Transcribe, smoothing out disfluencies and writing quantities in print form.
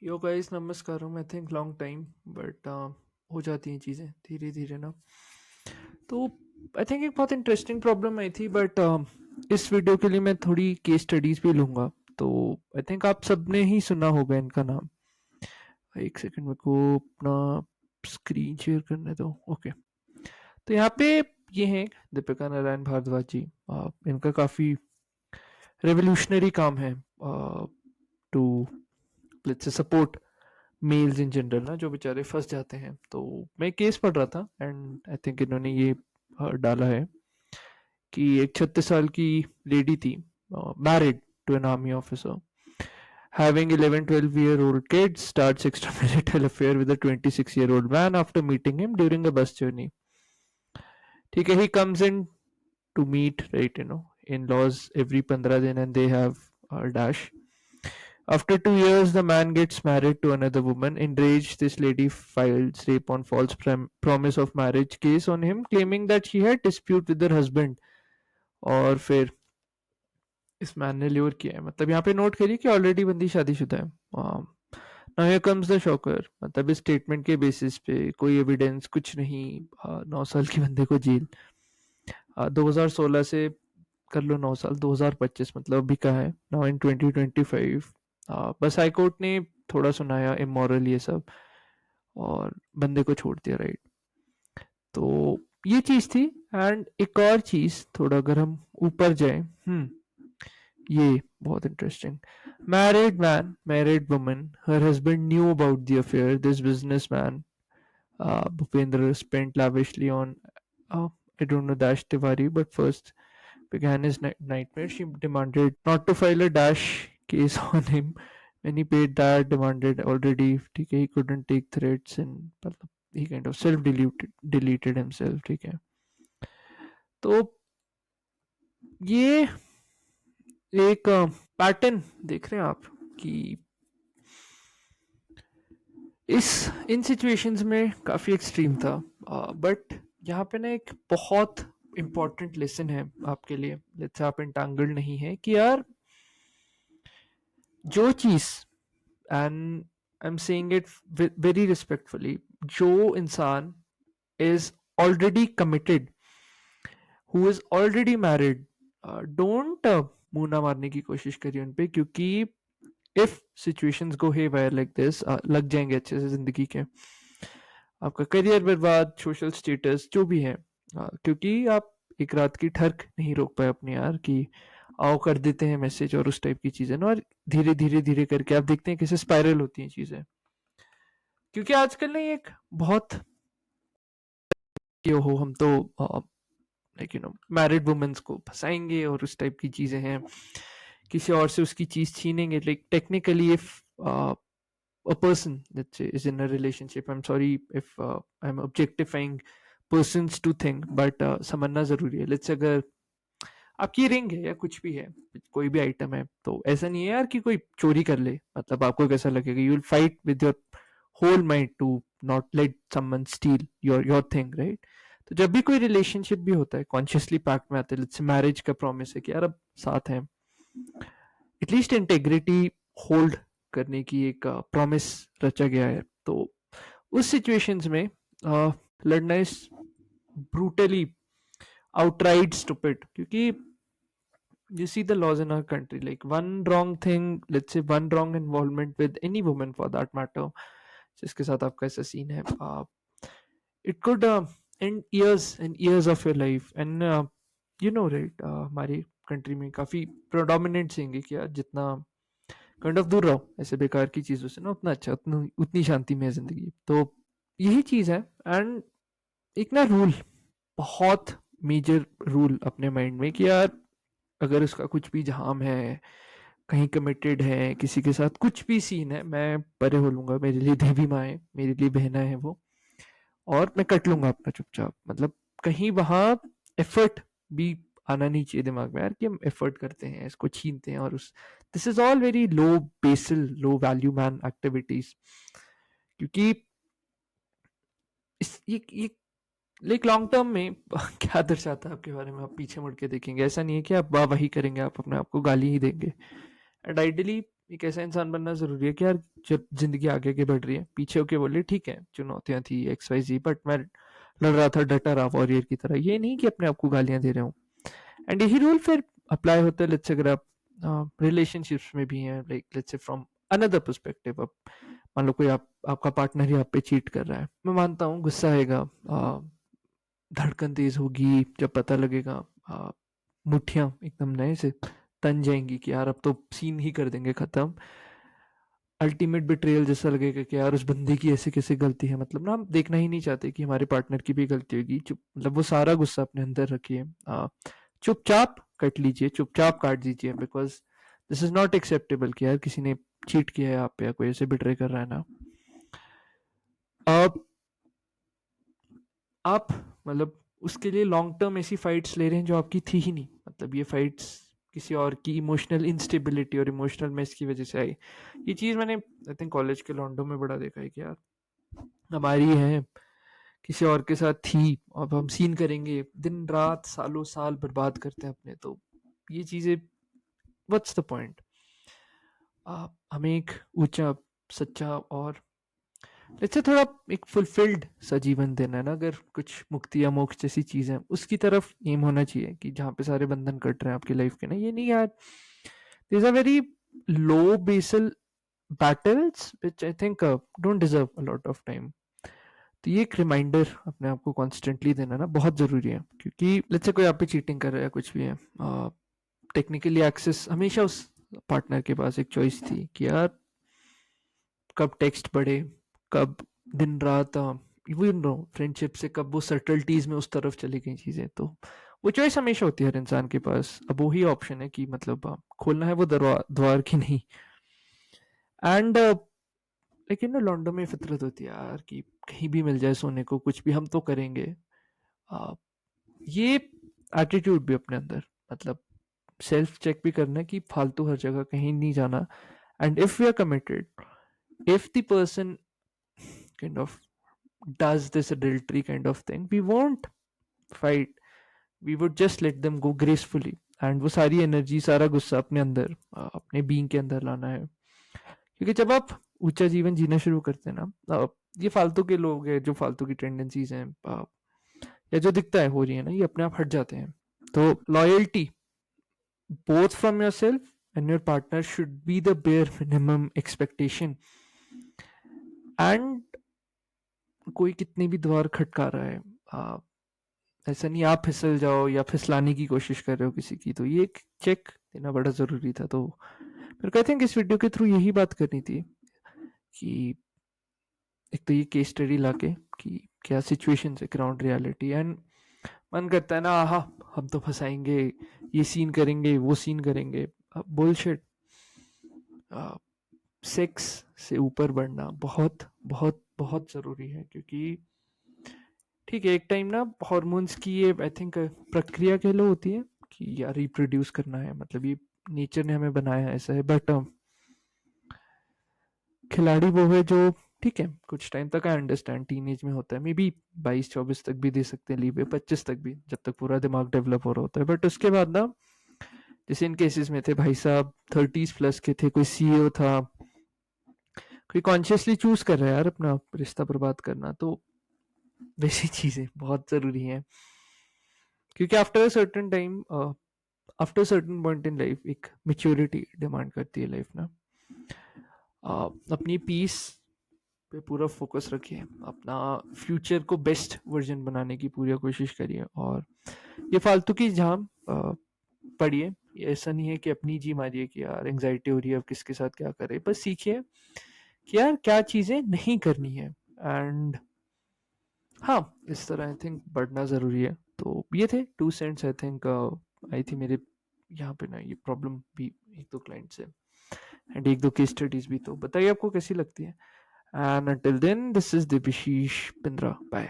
यो guys नमस्कारम। I think long time but हो जाती हैं चीज़ें धीरे धीरे ना। तो आई थिंक एक बहुत इंटरेस्टिंग प्रॉब्लम आई थी बट इस वीडियो के लिए मैं थोड़ी केस स्टडीज भी लूँगा। तो आई थिंक आप सबने ही सुना होगा इनका नाम। एक सेकंड मेरे को अपना स्क्रीन शेयर करने दो। ओके, तो यहाँ पे ये हैं दीपिका नारायण भारद्वाज जी। इनका काफ़ी रेवोल्यूशनरी काम है to let's say support males in general ना, जो बेचारे फंस जाते हैं। तो मैं केस पढ़ रहा था एंड आई थिंक इन्होंने ये डाला है कि एक 36 साल की लेडी थी, married to an army officer, having 11-12-year-old kids, starts extramarital affair with a 26-year-old man after meeting him during a bus journey. ठीक है, he comes in to meet, right, in-laws every 15 दिन and they have dash. After 2 years, the man gets married to another woman. Enraged, this lady files rape on false promise of marriage case on him, claiming that she had dispute with her husband. और फिर इस man ने lure किया है, मतलब यहाँ पे note करिए कि ऑलरेडी बंदी शादीशुदा है। Now here comes the shocker, मतलब इस स्टेटमेंट के बेसिस पे कोई एविडेंस कुछ नहीं, 9 साल के बंदे को जेल। 2016 से कर लो 9 साल, 2025 मतलब अभी का है, नाउ इन 2025। बस हाई कोर्ट ने थोड़ा सुनाया इमोरल ये सब और बंदे को छोड़ दिया, राइट। तो ये चीज थी। एंड एक और चीज, थोड़ा अगर हम ऊपर जाए, ये बहुत interesting. Married man, married woman, her husband knew about the affair, this businessman Bhupendra spent lavishly on I don't know Dash Tiwari, but first began his nightmare. She demanded not to file a Dash case on him. When he paid that, demanded already, ठीक है, he couldn't take threats and मतलब he kind of self deleted himself, ठीक है। तो ये एक pattern देख रहे हैं आप कि इस इन सिचुएशंस में काफ़ी एक्सट्रीम था। बट यहाँ पे ना एक बहुत इम्पॉर्टेंट लेसन है आपके लिए, लेट्स से आप इंटांगल्ड नहीं है कि यार जो चीज़, and I am saying it very respectfully, जो इंसान is already committed, who is already married, don't मुंह ना मारने की कोशिश करिए उन पे, क्योंकि if situations go haywire like this, लग जाएंगे अच्छे से जिंदगी के, आपका करियर बर्बाद, सोशल स्टेटस जो भी है। क्योंकि आप एक रात की ठर्क नहीं रोक पाए अपने यार कि आओ कर देते हैं मैसेज और उस टाइप की चीजें ना, और धीरे धीरे धीरे करके आप देखते हैं कैसे स्पाइरल होती हैं चीजें। क्योंकि आजकल ना ये एक बहुत ये हो, हम तो लाइक मैरिड वुमेन्स को फंसाएंगे और उस टाइप की चीजें हैं, किसी और से उसकी चीज छीनेंगे। Like technically if a person that is in a relationship, I'm sorry if I'm objectifying persons to think, but समझना जरूरी है। लेट्स अगर आपकी रिंग है या कुछ भी है, कोई भी आइटम है, तो ऐसा नहीं है यार कि कोई चोरी कर ले, मतलब आपको कैसा लगेगा, you will fight with your whole mind to not let someone steal your thing, right. तो जब भी कोई रिलेशनशिप भी होता है, कॉन्शियसली पैक्ट में आते हैं, लेट्स से मैरिज का प्रॉमिस है कि यार अब साथ हैं, एटलीस्ट इंटेग्रिटी होल्ड करने की एक प्रॉमिस रचा गया है। तो उस सिचुएशंस में लड़ना इज ब्रूटली आउटराइट स्टूपिड, क्योंकि you see the laws in our country, like one wrong thing, let's say one wrong involvement with any woman for that matter, जिसके साथ आपका ऐसा सीन है, it could end years and years of your life. And right, हमारी country में काफ़ी predominant सेंगे कि यार जितना काइंड ऑफ दूर रहो ऐसे बेकार की चीज़ों से ना, उतना अच्छा, उतनी शांति में है ज़िंदगी। तो यही चीज़ है। एंड एक ना रूल, बहुत मेजर रूल अपने माइंड में कि यार अगर उसका कुछ भी जाम है, कहीं कमिटेड है, किसी के साथ कुछ भी सीन है, मैं परे हो लूंगा, मेरे लिए देवी माँ है, मेरे लिए बहना है वो, और मैं कट लूंगा अपना चुपचाप। मतलब कहीं वहां एफर्ट भी आना नहीं चाहिए दिमाग में यार कि हम एफर्ट करते हैं, इसको छीनते हैं, और उस this is all very low basal, low value man activities. क्योंकि ये लाइक लॉन्ग टर्म में क्या दर्शाता है आपके बारे में, आप पीछे मुड़ के देखेंगे, ऐसा नहीं है कि आप वाह वही करेंगे, आप अपने आप को गाली ही देंगे। एंड आइडियली एक ऐसा इंसान बनना ज़रूरी है कि यार जब ज़िंदगी आगे आगे बढ़ रही है, पीछे होके बोले ठीक है, चुनौतियाँ थी एक्स वाई ज़ेड, बट मैं लड़ रहा था डटा रहा वॉरियर की तरह। ये नहीं कि अपने आप को गालियाँ दे रहा हूँ। एंड यही रूल फिर अप्लाई होता है, लेट्स से अगर आप रिलेशनशिप्स में भी हैं, like let's say from another perspective. अब मान लो कोई आपका पार्टनर ही आप पे चीट कर रहा है, मैं मानता हूँ गुस्सा आएगा, धड़कन तेज होगी जब पता लगेगा, मुट्ठियाँ एकदम नए से तन जाएंगी कि यार अब तो सीन ही कर देंगे खत्म। अल्टीमेट बिट्रेयल जैसा लगेगा कि यार उस बंदे की ऐसे कैसे गलती है, मतलब ना हम देखना ही नहीं चाहते कि हमारे पार्टनर की भी गलती होगी। चुप मतलब वो सारा गुस्सा अपने अंदर रखिए, चुपचाप कट लीजिए, चुपचाप काट दीजिए, because this is not acceptable कि यार किसी ने चीट किया है आप पे या कोई ऐसे बिट्रे कर रहा है ना। अब आप मतलब उसके लिए लॉन्ग टर्म ऐसी फाइट्स ले रहे हैं जो आपकी थी ही नहीं, मतलब ये फाइट्स किसी और की इमोशनल इंस्टेबिलिटी और इमोशनल मेस की वजह से आई। ये चीज़ मैंने आई थिंक कॉलेज के लॉन्डो में बड़ा देखा है कि यार हमारी है किसी और के साथ थी, अब हम सीन करेंगे, दिन रात सालों साल बर्बाद करते हैं अपने। तो ये चीज़ें, व्हाट्स द पॉइंट। हमें एक ऊंचा, सच्चा और इससे थोड़ा एक फुलफिल्ड सा जीवन देना है ना, अगर कुछ मुक्ति या मोक्ष जैसी चीज़ है उसकी तरफ एम होना चाहिए कि जहाँ पे सारे बंधन कट रहे हैं आपकी लाइफ के ना। ये नहीं यार, these are very low basal battles which I think don't deserve a lot of time. तो ये एक रिमाइंडर अपने आप को कॉन्स्टेंटली देना ना बहुत ज़रूरी है, क्योंकि लेट्स से कोई आप पे चीटिंग कर रहा है या कुछ भी है, टेक्निकली एक्सेस हमेशा उस पार्टनर के पास एक चॉइस थी कि यार कब टेक्स्ट पढ़े, कब दिन रात इवन नो फ्रेंडशिप से कब वो सटल्टीज में उस तरफ चली गई चीज़ें। तो वो चॉइस हमेशा होती है हर इंसान के पास। अब वही ऑप्शन है कि मतलब खोलना है वो द्वार की नहीं। एंड लेकिन ना लॉन्डो में फितरत होती है यार कि कहीं भी मिल जाए सोने को कुछ भी हम तो करेंगे। uh, ये एटीट्यूड भी अपने अंदर, मतलब सेल्फ चेक भी करना है कि फालतू हर जगह कहीं नहीं जाना। And if we are committed, if the person kind of does this adultery kind of thing, we won't fight, we would just let them go gracefully। And वो सारी एनर्जी सारा गुस्सा अपने अंदर अपने बीइंग के अंदर लाना है, क्योंकि जब आप ऊंचा जीवन जीना शुरू करते हैं ना, ये फालतू के लोग हैं जो फालतू की टेंडेंसीज हैं, या जो दिखता है हो रही है ना, ये अपने आप हट जाते हैं। तो loyalty both from yourself and your partner should be the bare minimum expectation। And कोई कितनी भी द्वार खटका रहा है, ऐसा नहीं आप फिसल जाओ या फिसलाने की कोशिश कर रहे हो किसी की, तो ये एक चेक देना बड़ा ज़रूरी था। तो मेरे को आई थिंक इस वीडियो के थ्रू यही बात करनी थी कि एक तो ये केस स्टडी लाके कि क्या सिचुएशन है ग्राउंड रियलिटी। एंड मन करता है ना आहा हम तो फंसाएंगे, ये सीन करेंगे वो सीन करेंगे, बुलशिट। सेक्स से ऊपर बढ़ना बहुत बहुत बहुत ज़रूरी है, क्योंकि ठीक है एक टाइम ना हॉर्मोन्स की ये आई थिंक प्रक्रिया कह लो होती है कि यार रिप्रोड्यूस करना है, मतलब ये नेचर ने हमें बनाया है ऐसा है। बट खिलाड़ी वो है जो ठीक है कुछ टाइम तक आई अंडरस्टैंड टीनेज में होता है, मे बी 22-24 तक भी दे सकते हैं लीव, 25 तक भी, जब तक पूरा दिमाग डेवलप हो रहा होता है। बट उसके बाद ना जैसे इन केसेस में थे भाई साहब 30s प्लस के थे, कोई सीईओ था, कोई कॉन्शियसली चूज कर रहा है यार अपना रिश्ता बर्बाद करना। तो वैसी चीजें बहुत जरूरी हैं, क्योंकि after a certain time, after certain point in life एक मेच्योरिटी डिमांड करती है लाइफ ना। अपनी पीस पे पूरा फोकस रखिए, अपना फ्यूचर को बेस्ट वर्जन बनाने की पूरी कोशिश करिए, और ये फालतू की झाम पढ़िए। ऐसा नहीं है कि अपनी जी मारिए कि यार एंग्जाइटी हो रही है अब किसके साथ क्या करे, बस सीखिए कि यार क्या चीज़ें नहीं करनी है। एंड हाँ इस तरह आई थिंक बढ़ना ज़रूरी है। तो ये थे 2 सेंट्स आई थिंक आई थी मेरे यहाँ पे ना, ये प्रॉब्लम भी एक दो क्लाइंट से एंड एक दो केस स्टडीज भी। तो बताइए आपको कैसी लगती है। And until then, this is Debashish Pindra. Bye.